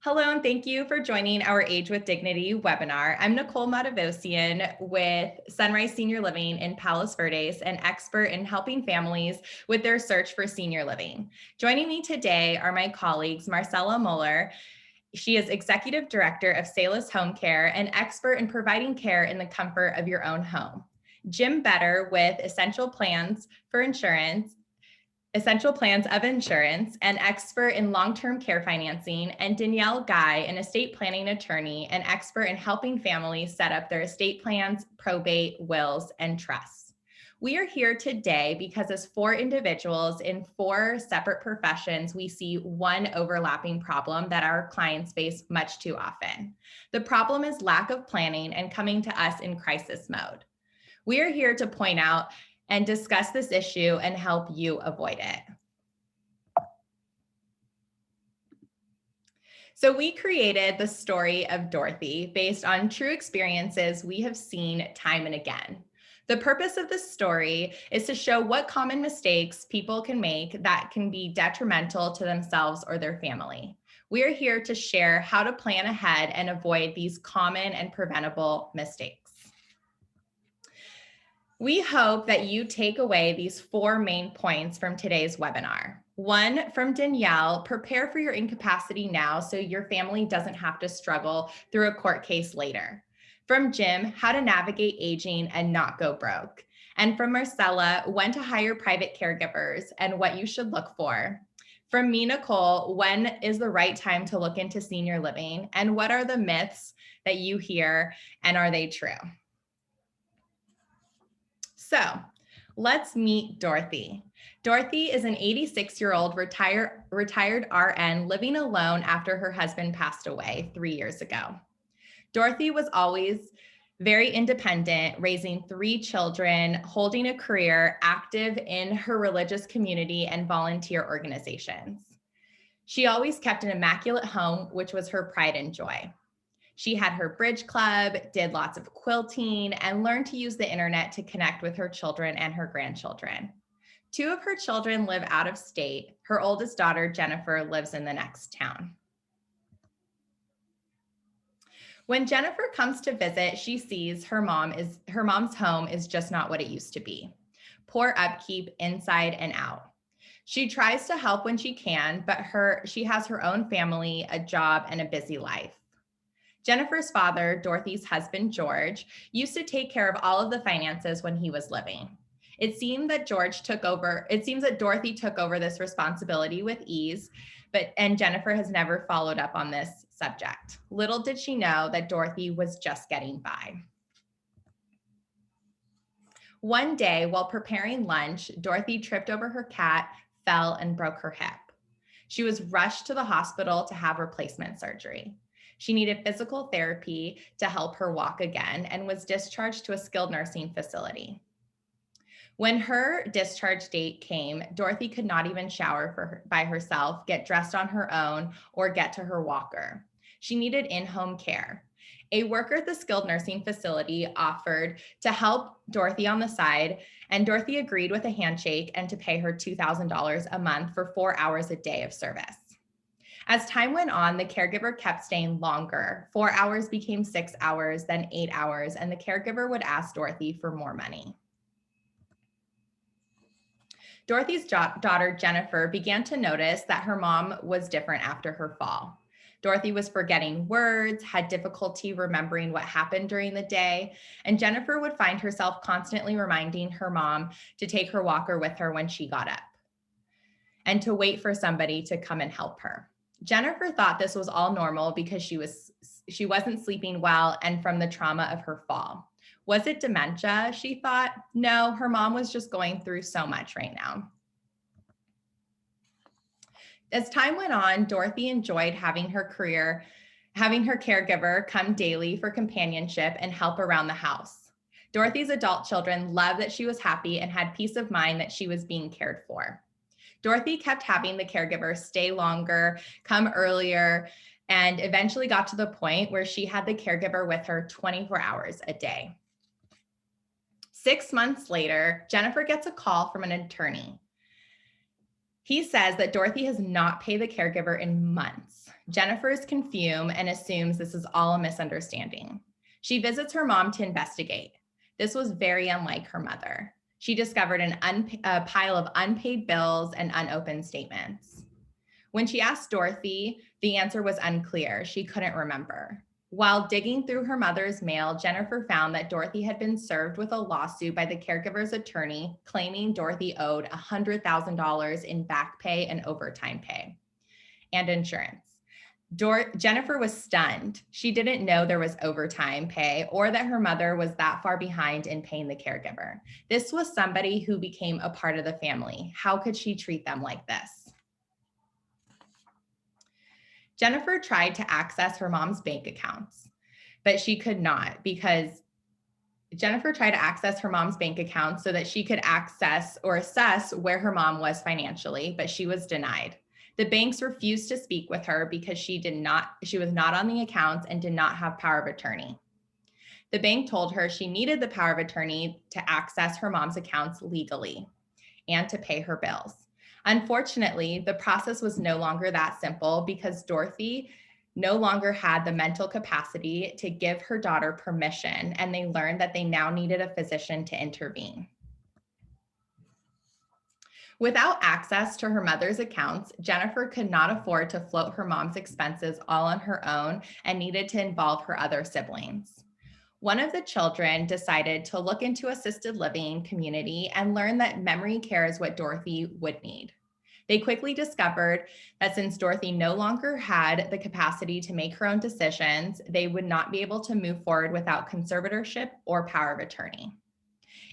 Hello, and thank you for joining our Age with Dignity webinar. I'm Nicole Matevosian with Sunrise Senior Living in Palos Verdes, an expert in helping families with their search for senior living. Joining me today are my colleagues, Marcella Muller. She is Executive Director of Salus Home Care, and expert in providing care in the comfort of your own home. Jimbetter with Essential Plans of Insurance, an expert in long-term care financing, and Danielle Geye, an estate planning attorney, an expert in helping families set up their estate plans, probate, wills, and trusts. We are here today because as four individuals in four separate professions, we see one overlapping problem that our clients face much too often. The problem is lack of planning and coming to us in crisis mode. We are here to point out and discuss this issue and help you avoid it. So we created the story of Dorothy based on true experiences we have seen time and again. The purpose of this story is to show what common mistakes people can make that can be detrimental to themselves or their family. We are here to share how to plan ahead and avoid these common and preventable mistakes. We hope that you take away these four main points from today's webinar. One, from Danielle, prepare for your incapacity now so your family doesn't have to struggle through a court case later. From Jim, how to navigate aging and not go broke. And from Marcella, when to hire private caregivers and what you should look for. From me, Nicole, when is the right time to look into senior living and what are the myths that you hear and are they true? So let's meet Dorothy. Dorothy is an 86-year-old retired RN living alone after her husband passed away 3 years ago. Dorothy was always very independent, raising 3 children, holding a career, active in her religious community and volunteer organizations. She always kept an immaculate home, which was her pride and joy. She had her bridge club, did lots of quilting, and learned to use the internet to connect with her children and her grandchildren. 2 of her children live out of state. Her oldest daughter, Jennifer, lives in the next town. When Jennifer comes to visit, she sees her mom's home is just not what it used to be. Poor upkeep inside and out. She tries to help when she can, but she has her own family, a job, and a busy life. Jennifer's father, Dorothy's husband, George, used to take care of all of the finances when he was living. It seems that Dorothy took over this responsibility with ease, and Jennifer has never followed up on this subject. Little did she know that Dorothy was just getting by. One day, while preparing lunch, Dorothy tripped over her cat, fell, and broke her hip. She was rushed to the hospital to have replacement surgery. She needed physical therapy to help her walk again and was discharged to a skilled nursing facility. When her discharge date came, Dorothy could not even shower by herself, get dressed on her own, or get to her walker. She needed in-home care. A worker at the skilled nursing facility offered to help Dorothy on the side, and Dorothy agreed with a handshake and to pay her $2,000 a month for 4 hours a day of service. As time went on, the caregiver kept staying longer. 4 hours became 6 hours, then 8 hours, and the caregiver would ask Dorothy for more money. Dorothy's daughter, Jennifer, began to notice that her mom was different after her fall. Dorothy was forgetting words, had difficulty remembering what happened during the day, and Jennifer would find herself constantly reminding her mom to take her walker with her when she got up and to wait for somebody to come and help her. Jennifer thought this was all normal because she wasn't sleeping well and from the trauma of her fall. Was it dementia? She thought. No, her mom was just going through so much right now. As time went on, Dorothy enjoyed having her caregiver come daily for companionship and help around the house. Dorothy's adult children loved that she was happy and had peace of mind that she was being cared for. Dorothy kept having the caregiver stay longer, come earlier, and eventually got to the point where she had the caregiver with her 24 hours a day. 6 months later, Jennifer gets a call from an attorney. He says that Dorothy has not paid the caregiver in months. Jennifer is confused and assumes this is all a misunderstanding. She visits her mom to investigate. This was very unlike her mother. She discovered a pile of unpaid bills and unopened statements. When she asked Dorothy, the answer was unclear. She couldn't remember. While digging through her mother's mail, Jennifer found that Dorothy had been served with a lawsuit by the caregiver's attorney claiming Dorothy owed $100,000 in back pay and overtime pay and insurance. Jennifer was stunned. She didn't know there was overtime pay or that her mother was that far behind in paying the caregiver. This was somebody who became a part of the family. How could she treat them like this? Jennifer tried to access her mom's bank accounts, but she could not because Jennifer tried to access her mom's bank account so that she could access or assess where her mom was financially, but she was denied. The banks refused to speak with her because she was not on the accounts and did not have power of attorney. The bank told her she needed the power of attorney to access her mom's accounts legally and to pay her bills. Unfortunately, the process was no longer that simple because Dorothy no longer had the mental capacity to give her daughter permission, and they learned that they now needed a physician to intervene. Without access to her mother's accounts, Jennifer could not afford to float her mom's expenses all on her own and needed to involve her other siblings. One of the children decided to look into assisted living community and learn that memory care is what Dorothy would need. They quickly discovered that since Dorothy no longer had the capacity to make her own decisions, they would not be able to move forward without conservatorship or power of attorney.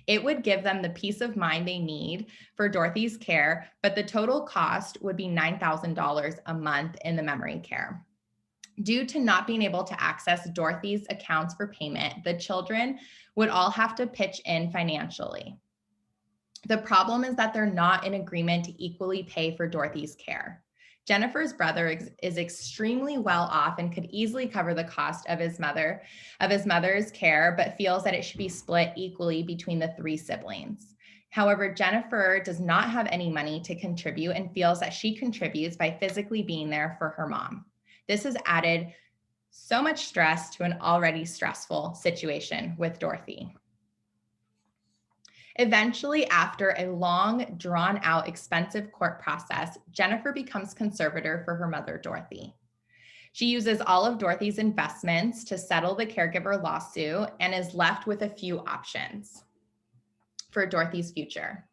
It would give them the peace of mind they need for Dorothy's care, but the total cost would be $9,000 a month in the memory care. Due to not being able to access Dorothy's accounts for payment, the children would all have to pitch in financially. The problem is that they're not in agreement to equally pay for Dorothy's care. Jennifer's brother is extremely well off and could easily cover the cost of his mother's care, but feels that it should be split equally between the three siblings. However, Jennifer does not have any money to contribute and feels that she contributes by physically being there for her mom. This has added so much stress to an already stressful situation with Dorothy. Eventually, after a long, drawn-out, expensive court process, Jennifer becomes conservator for her mother, Dorothy. She uses all of Dorothy's investments to settle the caregiver lawsuit and is left with a few options for Dorothy's future.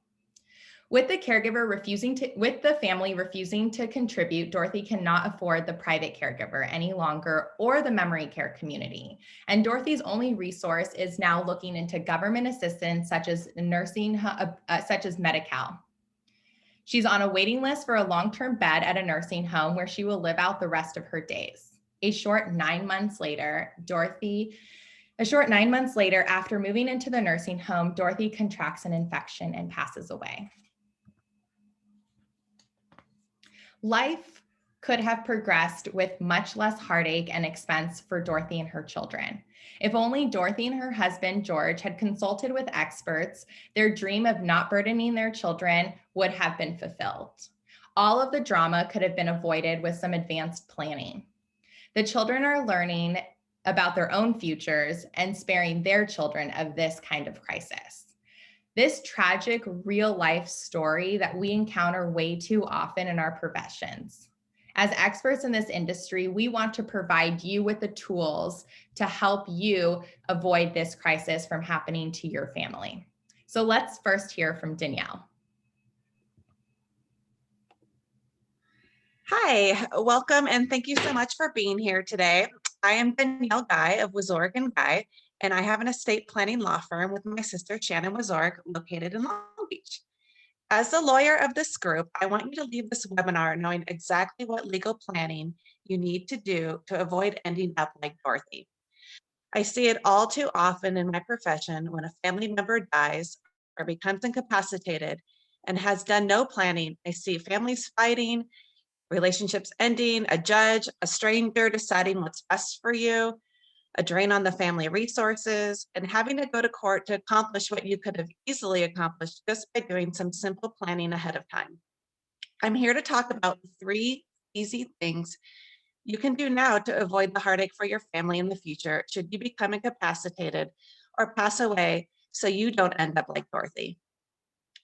With the family refusing to contribute, Dorothy cannot afford the private caregiver any longer or the memory care community. And Dorothy's only resource is now looking into government assistance such as Medi-Cal. She's on a waiting list for a long-term bed at a nursing home where she will live out the rest of her days. A short 9 months later, after moving into the nursing home, Dorothy contracts an infection and passes away. Life could have progressed with much less heartache and expense for Dorothy and her children. If only Dorothy and her husband, George, had consulted with experts, their dream of not burdening their children would have been fulfilled. All of the drama could have been avoided with some advanced planning. The children are learning about their own futures and sparing their children of this kind of crisis. This tragic real-life story that we encounter way too often in our professions. As experts in this industry, we want to provide you with the tools to help you avoid this crisis from happening to your family. So let's first hear from Danielle. Hi, welcome, and thank you so much for being here today. I am Danielle Geye of Wiezorek Geye, and I have an estate planning law firm with my sister, Shannon Wiezorek, located in Long Beach. As the lawyer of this group, I want you to leave this webinar knowing exactly what legal planning you need to do to avoid ending up like Dorothy. I see it all too often in my profession when a family member dies or becomes incapacitated and has done no planning. I see families fighting, relationships ending, a judge, a stranger deciding what's best for you, a drain on the family resources, and having to go to court to accomplish what you could have easily accomplished just by doing some simple planning ahead of time. I'm here to talk about 3 easy things you can do now to avoid the heartache for your family in the future should you become incapacitated or pass away so you don't end up like Dorothy.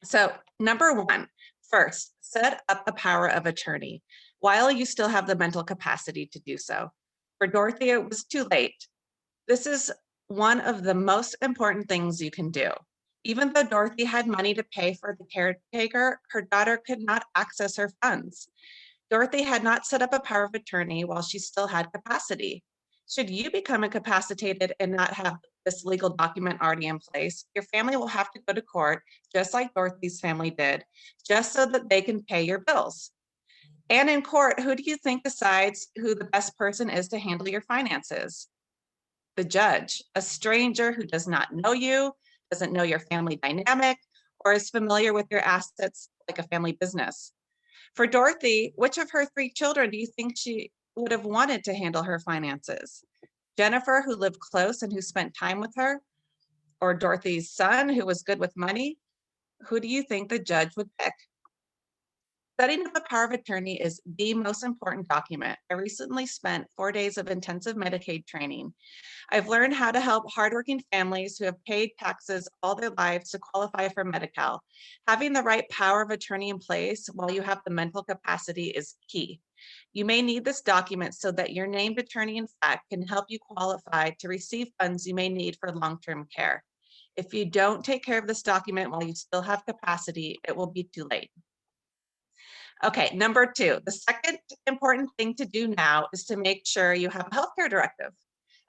So, number 1, first, set up a power of attorney while you still have the mental capacity to do so. For Dorothy, it was too late. This is one of the most important things you can do. Even though Dorothy had money to pay for the caretaker, her daughter could not access her funds. Dorothy had not set up a power of attorney while she still had capacity. Should you become incapacitated and not have this legal document already in place, your family will have to go to court, just like Dorothy's family did, just so that they can pay your bills. And in court, who do you think decides who the best person is to handle your finances? The judge, a stranger who does not know you, doesn't know your family dynamic, or is familiar with your assets like a family business. For Dorothy, which of her 3 children do you think she would have wanted to handle her finances? Jennifer, who lived close and who spent time with her? Or Dorothy's son, who was good with money? Who do you think the judge would pick? Setting up a power of attorney is the most important document. I recently spent 4 days of intensive Medicaid training. I've learned how to help hardworking families who have paid taxes all their lives to qualify for Medi-Cal. Having the right power of attorney in place while you have the mental capacity is key. You may need this document so that your named attorney, in fact, can help you qualify to receive funds you may need for long-term care. If you don't take care of this document while you still have capacity, it will be too late. Okay, number 2, the second important thing to do now is to make sure you have a healthcare directive.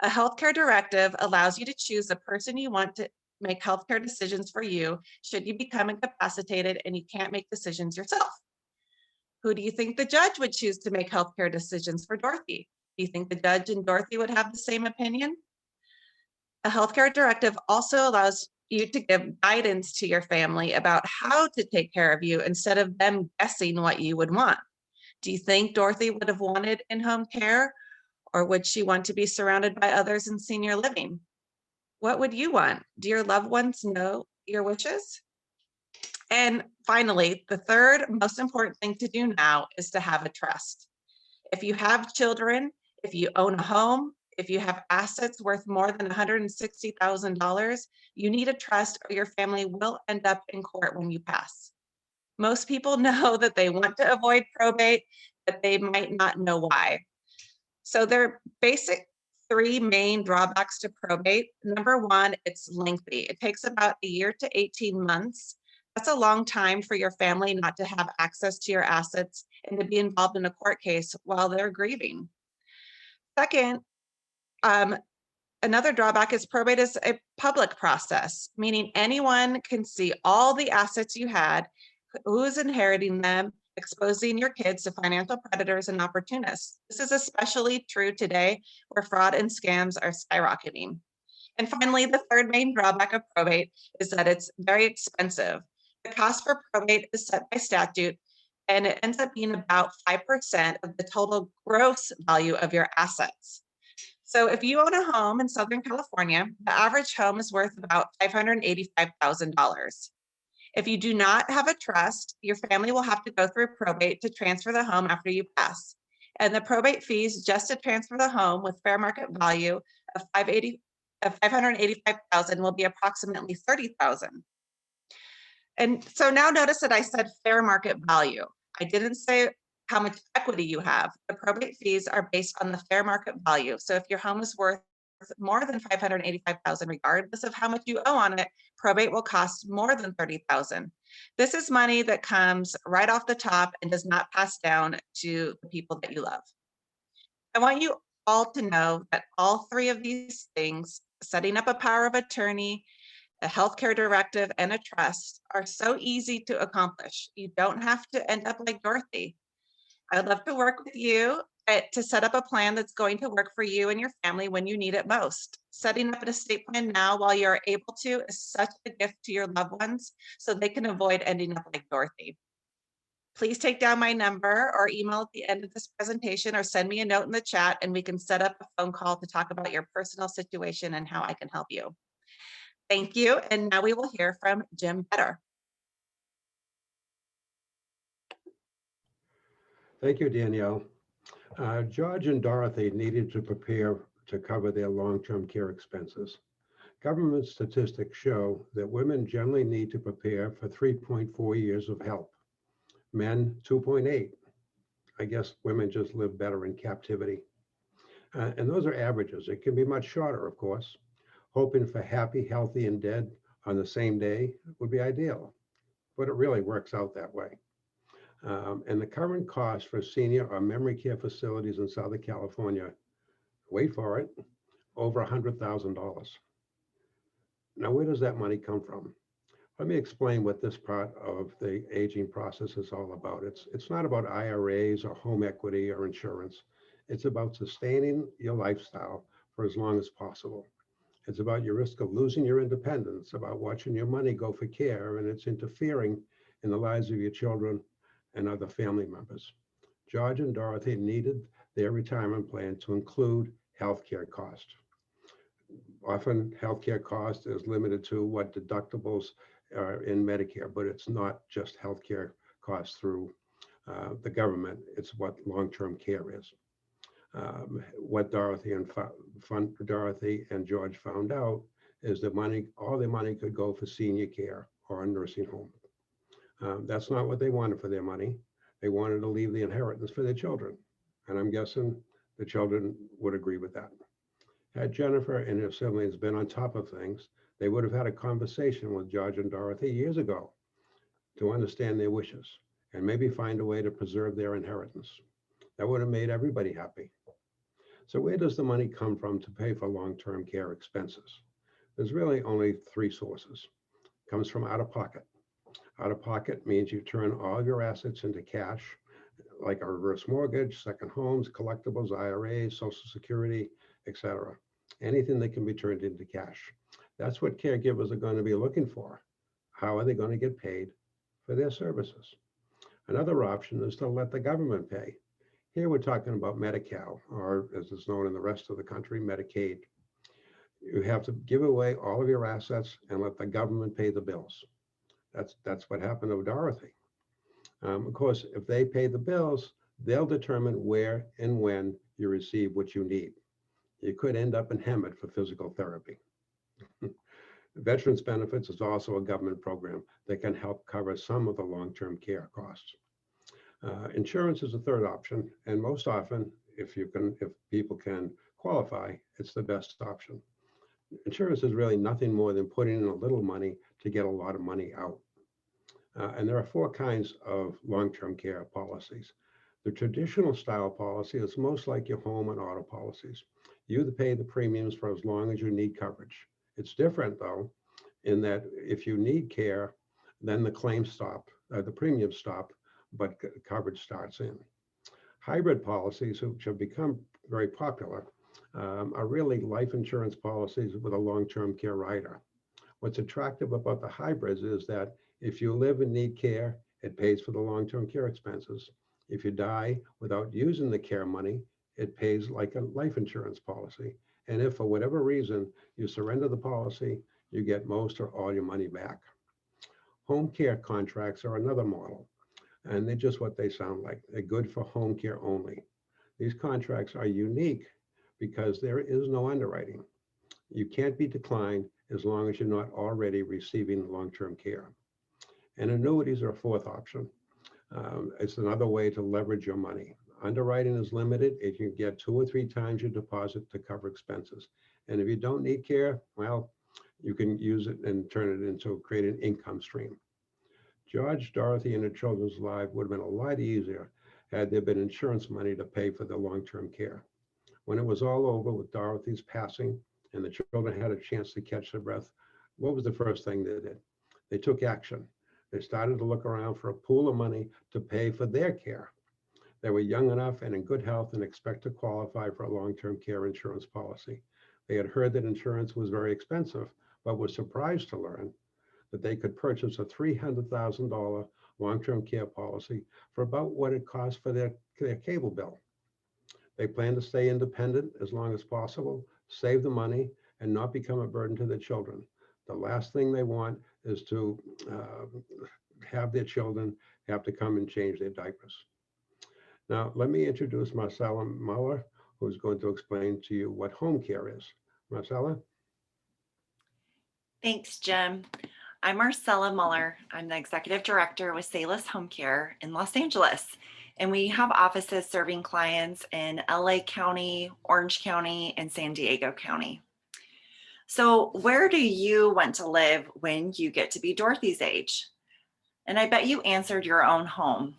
A healthcare directive allows you to choose the person you want to make healthcare decisions for you should you become incapacitated and you can't make decisions yourself. Who do you think the judge would choose to make healthcare decisions for Dorothy? Do you think the judge and Dorothy would have the same opinion? A healthcare directive also allows you to give guidance to your family about how to take care of you instead of them guessing what you would want. Do you think Dorothy would have wanted in-home care, or would she want to be surrounded by others in senior living? What would you want? Do your loved ones know your wishes? And finally, the third most important thing to do now is to have a trust. If you have children, if you own a home, if you have assets worth more than $160,000, you need a trust or your family will end up in court when you pass. Most people know that they want to avoid probate, but they might not know why. So there are basic 3 main drawbacks to probate. Number 1, it's lengthy. It takes about a year to 18 months. That's a long time for your family not to have access to your assets and to be involved in a court case while they're grieving. Second, um, another drawback is probate is a public process, meaning anyone can see all the assets you had, who's inheriting them, exposing your kids to financial predators and opportunists. This is especially true today where fraud and scams are skyrocketing. And finally, the third main drawback of probate is that it's very expensive. The cost for probate is set by statute, and it ends up being about 5% of the total gross value of your assets. So if you own a home in Southern California, the average home is worth about $585,000. If you do not have a trust, your family will have to go through probate to transfer the home after you pass. And the probate fees just to transfer the home with fair market value of 585,000 will be approximately 30,000. And so now notice that I said fair market value. I didn't say how much equity you have. The probate fees are based on the fair market value. So if your home is worth more than 585,000, regardless of how much you owe on it, probate will cost more than 30,000. This is money that comes right off the top and does not pass down to the people that you love. I want you all to know that all 3 of these things, setting up a power of attorney, a healthcare directive, and a trust, are so easy to accomplish. You don't have to end up like Dorothy. I'd love to work with you to set up a plan that's going to work for you and your family when you need it most. Setting up an estate plan now while you're able to is such a gift to your loved ones so they can avoid ending up like Dorothy. Please take down my number or email at the end of this presentation or send me a note in the chat and we can set up a phone call to talk about your personal situation and how I can help you. Thank you. And now we will hear from Jimbetter. Thank you, Danielle. George and Dorothy needed to prepare to cover their long-term care expenses. Government statistics show that women generally need to prepare for 3.4 years of help. Men, 2.8. I guess women just live better in captivity. And those are averages. It can be much shorter, of course. Hoping for happy, healthy, and dead on the same day would be ideal, but it really works out that way. And the current cost for senior or memory care facilities in Southern California, wait for it, over $100,000. Now, where does that money come from? Let me explain what this part of the aging process is all about. It's not about IRAs or home equity or insurance. It's about sustaining your lifestyle for as long as possible. It's about your risk of losing your independence, about watching your money go for care, and it's interfering in the lives of your children and other family members. George and Dorothy needed their retirement plan to include healthcare costs. Often healthcare cost is limited to what deductibles are in Medicare, but it's not just healthcare costs through the government. It's what long-term care is. What Dorothy and George found out is that all their money could go for senior care or a nursing home. That's not what they wanted for their money. They wanted to leave the inheritance for their children. And I'm guessing the children would agree with that. Had Jennifer and her siblings been on top of things, they would have had a conversation with George and Dorothy years ago to understand their wishes and maybe find a way to preserve their inheritance. That would have made everybody happy. So where does the money come from to pay for long-term care expenses? There's really only three sources. It comes from out of pocket. Out of pocket means you turn all your assets into cash, like a reverse mortgage, second homes, collectibles, IRAs, Social Security, etc. Anything that can be turned into cash. That's what caregivers are going to be looking for. How are they going to get paid for their services? Another option is to let the government pay. Here we're talking about Medi-Cal, or as it's known in the rest of the country, Medicaid. You have to give away all of your assets and let the government pay the bills. That's what happened to Dorothy. Of course, if they pay the bills, they'll determine where and when you receive what you need. You could end up in Hemet for physical therapy. Veterans Benefits is also a government program that can help cover some of the long-term care costs. Insurance is a third option, and most often, if people can qualify, it's the best option. Insurance is really nothing more than putting in a little money to get a lot of money out. And there are four kinds of long-term care policies. The traditional style policy is most like your home and auto policies. You pay the premiums for as long as you need coverage. It's different though, in that if you need care, then the claims stop, the premiums stop, but coverage starts in. Hybrid policies, which have become very popular, are really life insurance policies with a long-term care rider. What's attractive about the hybrids is that if you live and need care, it pays for the long-term care expenses. If you die without using the care money, it pays like a life insurance policy. And if for whatever reason you surrender the policy, you get most or all your money back. Home care contracts are another model, and they're just what they sound like. They're good for home care only. These contracts are unique because there is no underwriting. You can't be declined as long as you're not already receiving long-term care. And annuities are a fourth option. It's another way to leverage your money. Underwriting is limited. If you get 2 or 3 times your deposit to cover expenses. And if you don't need care, well, you can use it and turn it into create an income stream. George, Dorothy, and their children's lives would have been a lot easier had there been insurance money to pay for their long-term care. When it was all over with Dorothy's passing and the children had a chance to catch their breath, what was the first thing they did? They took action. They started to look around for a pool of money to pay for their care. They were young enough and in good health and expect to qualify for a long-term care insurance policy. They had heard that insurance was very expensive, but were surprised to learn that they could purchase a $300,000 long-term care policy for about what it cost for their cable bill. They plan to stay independent as long as possible, save the money, and not become a burden to their children. The last thing they want is to have their children have to come and change their diapers. Now, let me introduce Marcella Muller, who's going to explain to you what home care is. Marcella? Thanks, Jim. I'm Marcella Muller. I'm the Executive Director with Salus Home Care in Los Angeles. And we have offices serving clients in LA County, Orange County, and San Diego County. So where do you want to live when you get to be Dorothy's age? And I bet you answered your own home.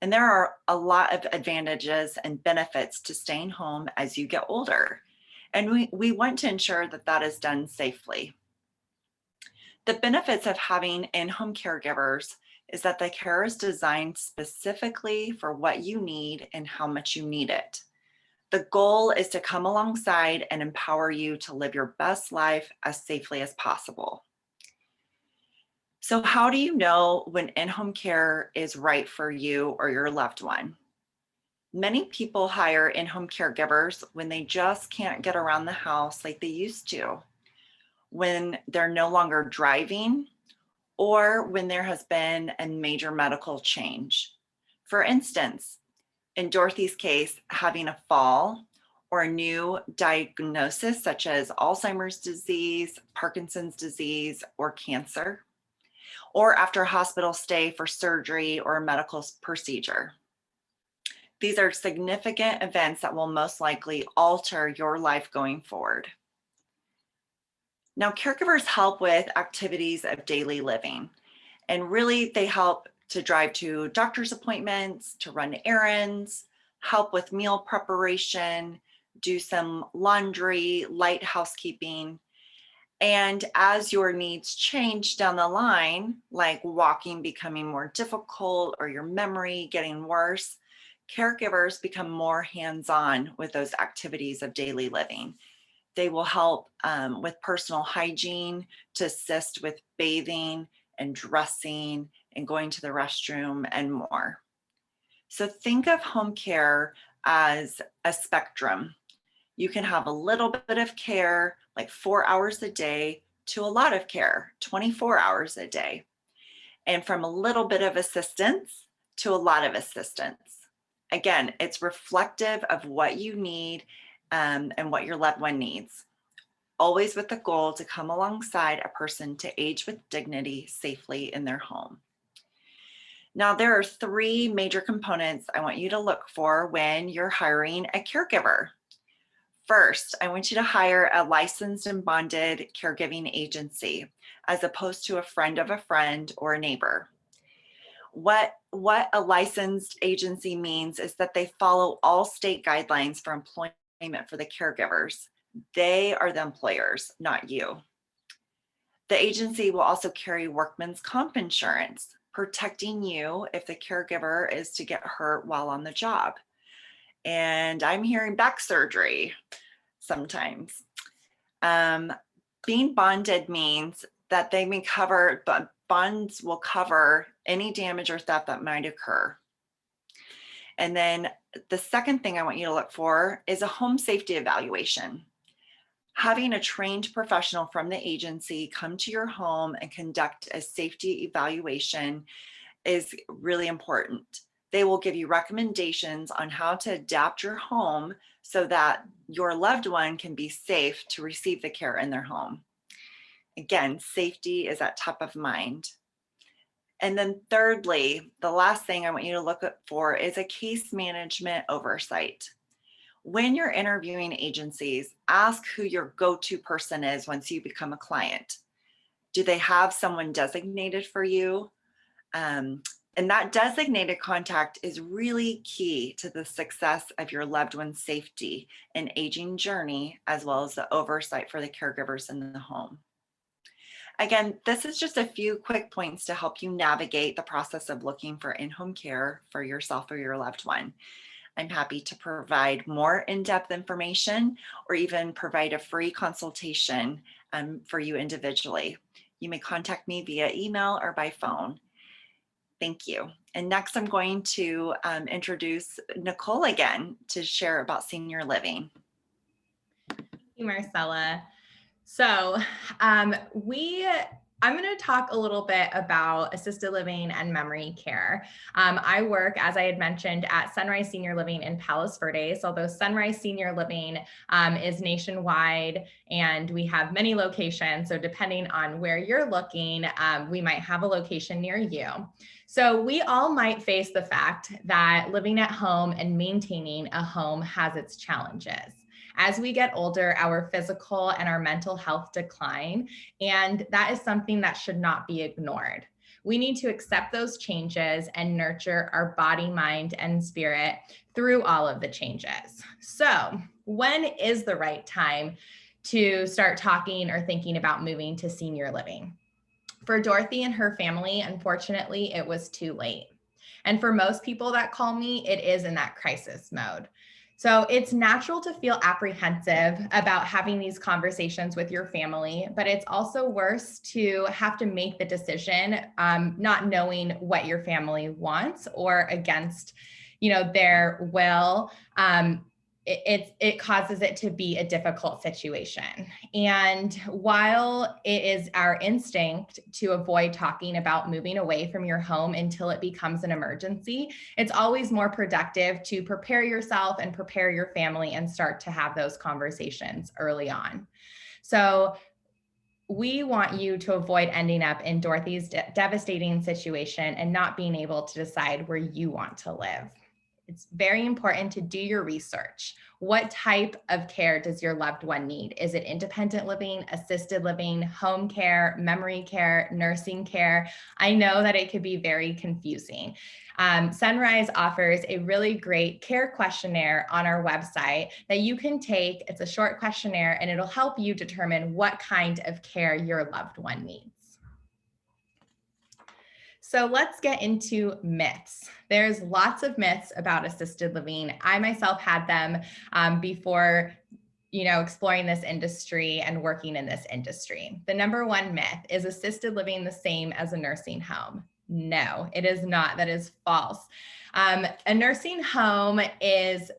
And there are a lot of advantages and benefits to staying home as you get older. And we want to ensure that that is done safely. The benefits of having in-home caregivers is that the care is designed specifically for what you need and how much you need it. The goal is to come alongside and empower you to live your best life as safely as possible. So how do you know when in-home care is right for you or your loved one? Many people hire in-home caregivers when they just can't get around the house like they used to, when they're no longer driving, or when there has been a major medical change. For instance, in Dorothy's case, having a fall or a new diagnosis such as Alzheimer's disease, Parkinson's disease, or cancer, or after a hospital stay for surgery or a medical procedure. These are significant events that will most likely alter your life going forward. Now, caregivers help with activities of daily living, and really they help to drive to doctor's appointments, to run errands, help with meal preparation, do some laundry, light housekeeping. And as your needs change down the line, like walking becoming more difficult or your memory getting worse, caregivers become more hands-on with those activities of daily living. They will help with personal hygiene, to assist with bathing and dressing and going to the restroom and more. So think of home care as a spectrum. You can have a little bit of care, like 4 hours a day, to a lot of care, 24 hours a day. And from a little bit of assistance to a lot of assistance. Again, it's reflective of what you need and what your loved one needs. Always with the goal to come alongside a person to age with dignity safely in their home. Now, there are 3 major components I want you to look for when you're hiring a caregiver. First, I want you to hire a licensed and bonded caregiving agency, as opposed to a friend of a friend or a neighbor. What a licensed agency means is that they follow all state guidelines for employment for the caregivers. They are the employers, not you. The agency will also carry workman's comp insurance, protecting you if the caregiver is to get hurt while on the job. And I'm hearing back surgery sometimes. Being bonded means that they may cover, but bonds will cover any damage or theft that might occur. And then the second thing I want you to look for is a home safety evaluation. Having a trained professional from the agency come to your home and conduct a safety evaluation is really important. They will give you recommendations on how to adapt your home so that your loved one can be safe to receive the care in their home. Again, safety is at top of mind. And then thirdly, the last thing I want you to look for is a case management oversight. When you're interviewing agencies, ask who your go-to person is once you become a client. Do they have someone designated for you? And that designated contact is really key to the success of your loved one's safety and aging journey, as well as the oversight for the caregivers in the home. Again, this is just a few quick points to help you navigate the process of looking for in-home care for yourself or your loved one. I'm happy to provide more in-depth information or even provide a free consultation for you individually. You may contact me via email or by phone. Thank you. And next I'm going to introduce Nicole again to share about senior living. Thank you, Marcella. So we I'm going to talk a little bit about assisted living and memory care. I work, as I had mentioned, at Sunrise Senior Living in Palos Verdes, although Sunrise Senior Living is nationwide and we have many locations. So depending on where you're looking, we might have a location near you. So we all might face the fact that living at home and maintaining a home has its challenges. As we get older, our physical and our mental health decline, and that is something that should not be ignored. We need to accept those changes and nurture our body, mind, and spirit through all of the changes. So, when is the right time to start talking or thinking about moving to senior living? For Dorothy and her family, unfortunately, it was too late. And for most people that call me, it is in that crisis mode. So it's natural to feel apprehensive about having these conversations with your family, but it's also worse to have to make the decision not knowing what your family wants or against, their will. It causes it to be a difficult situation. And while it is our instinct to avoid talking about moving away from your home until it becomes an emergency, it's always more productive to prepare yourself and prepare your family and start to have those conversations early on. So we want you to avoid ending up in Dorothy's devastating situation and not being able to decide where you want to live. It's very important to do your research. What type of care does your loved one need? Is it independent living, assisted living, home care, memory care, nursing care? I know that it could be very confusing. Sunrise offers a really great care questionnaire on our website that you can take. It's a short questionnaire and it'll help you determine what kind of care your loved one needs. So let's get into myths. There's lots of myths about assisted living. I myself had them before exploring this industry and working in this industry. The number one myth is assisted living the same as a nursing home? No, it is not. That is false. A nursing home is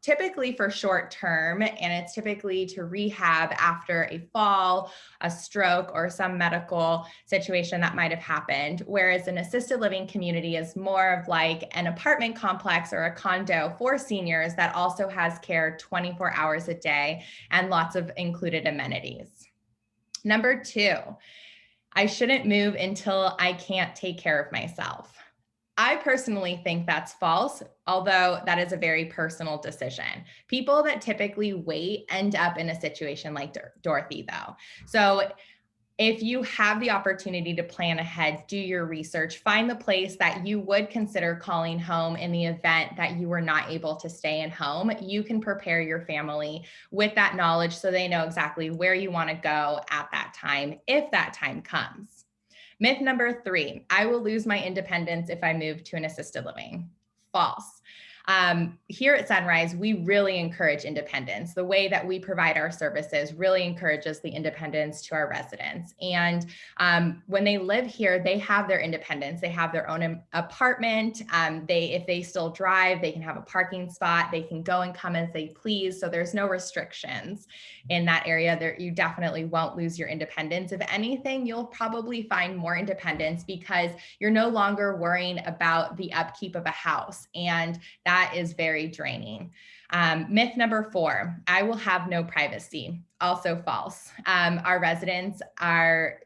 typically for short term, and it's typically to rehab after a fall, a stroke, or some medical situation that might have happened. Whereas an assisted living community is more of like an apartment complex or a condo for seniors that also has care 24 hours a day and lots of included amenities. Number two, I shouldn't move until I can't take care of myself. I personally think that's false, although that is a very personal decision. People that typically wait end up in a situation like Dorothy, though. So if you have the opportunity to plan ahead, do your research, find the place that you would consider calling home in the event that you were not able to stay in home. You can prepare your family with that knowledge so they know exactly where you want to go at that time, if that time comes. Myth number three, I will lose my independence if I move to an assisted living. False. Here at Sunrise, we really encourage independence. The way that we provide our services really encourages the independence to our residents. And when they live here, they have their independence. They have their own apartment. If they still drive, they can have a parking spot. They can go and come as they please. So there's no restrictions in that area. You definitely won't lose your independence. If anything, you'll probably find more independence because you're no longer worrying about the upkeep of a house. And that is very draining. Myth number four, I will have no privacy. Also false. Our residents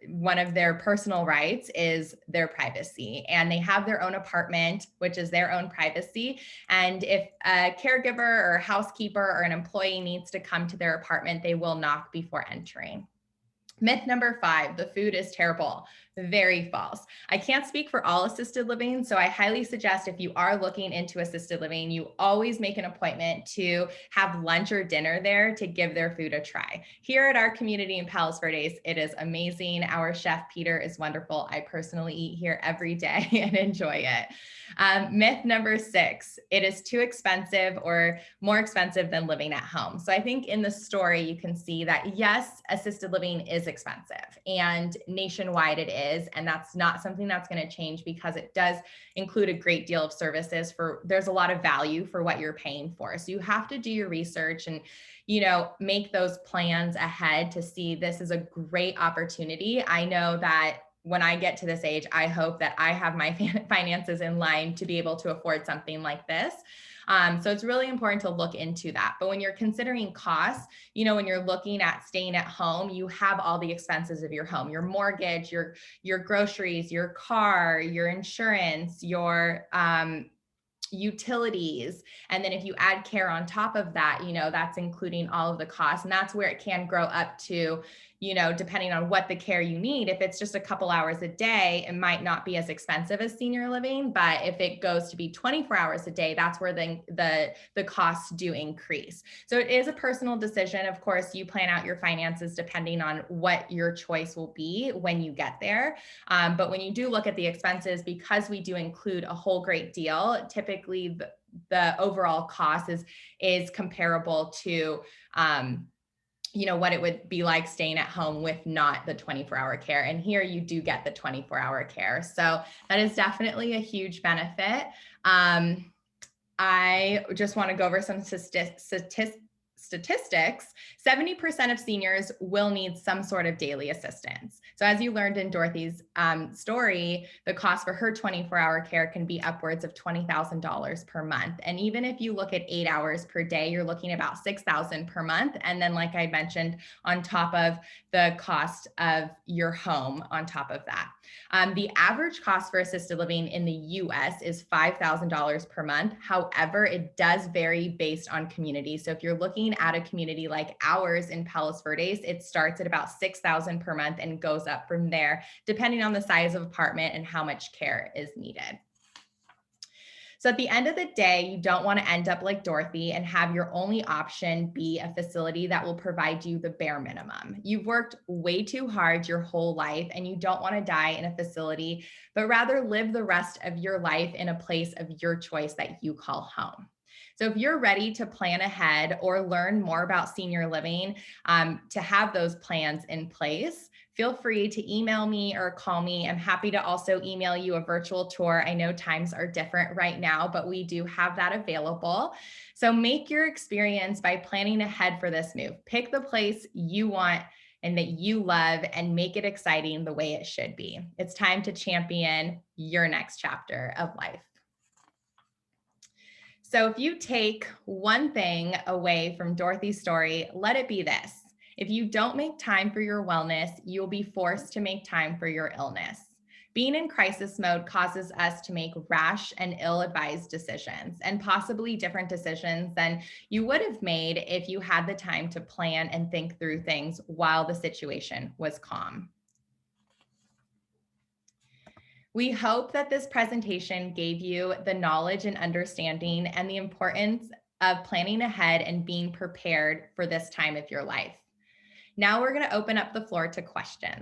one of their personal rights is their privacy, and they have their own apartment, which is their own privacy. And if a caregiver or a housekeeper or an employee needs to come to their apartment, they will knock before entering. Myth number five, the food is terrible. Very false. I can't speak for all assisted living, so I highly suggest if you are looking into assisted living, you always make an appointment to have lunch or dinner there to give their food a try. Here at our community in Palos Verdes, it is amazing. Our chef, Peter, is wonderful. I personally eat here every day and enjoy it. Myth number six, it is too expensive or more expensive than living at home. So I think in the story, you can see that yes, assisted living is expensive and nationwide it is. And that's not something that's going to change because it does include a great deal of services there's a lot of value for what you're paying for. So you have to do your research and, make those plans ahead to see this is a great opportunity. I know that when I get to this age, I hope that I have my finances in line to be able to afford something like this. So it's really important to look into that. But when you're considering costs, when you're looking at staying at home, you have all the expenses of your home, your mortgage, your groceries, your car, your insurance, your utilities. And then if you add care on top of that, that's including all of the costs. And that's where it can grow up to, depending on what the care you need. If it's just a couple hours a day, it might not be as expensive as senior living. But if it goes to be 24 hours a day, that's where the costs do increase. So it is a personal decision. Of course, you plan out your finances depending on what your choice will be when you get there. But when you do look at the expenses, because we do include a whole great deal, typically the overall cost is comparable to what it would be like staying at home with not the 24-hour care. And here you do get the 24-hour care. So that is definitely a huge benefit. I just want to go over some statistics. 70% of seniors will need some sort of daily assistance. So as you learned in Dorothy's story, the cost for her 24-hour care can be upwards of $20,000 per month. And even if you look at 8 hours per day, you're looking at about $6,000 per month. And then, like I mentioned, on top of the cost of your home on top of that. The average cost for assisted living in the US is $5,000 per month. However, it does vary based on community. So if you're looking at a community like ours in Palos Verdes, it starts at about $6,000 per month and goes up from there, depending on the size of apartment and how much care is needed. So at the end of the day, you don't want to end up like Dorothy and have your only option be a facility that will provide you the bare minimum. You've worked way too hard your whole life and you don't want to die in a facility, but rather live the rest of your life in a place of your choice that you call home. So if you're ready to plan ahead or learn more about senior living, to have those plans in place, feel free to email me or call me. I'm happy to also email you a virtual tour. I know times are different right now, but we do have that available. So make your experience by planning ahead for this move. Pick the place you want and that you love and make it exciting the way it should be. It's time to champion your next chapter of life. So if you take one thing away from Dorothy's story, let it be this. If you don't make time for your wellness, you'll be forced to make time for your illness. Being in crisis mode causes us to make rash and ill-advised decisions, and possibly different decisions than you would have made if you had the time to plan and think through things while the situation was calm. We hope that this presentation gave you the knowledge and understanding and the importance of planning ahead and being prepared for this time of your life. Now we're going to open up the floor to questions.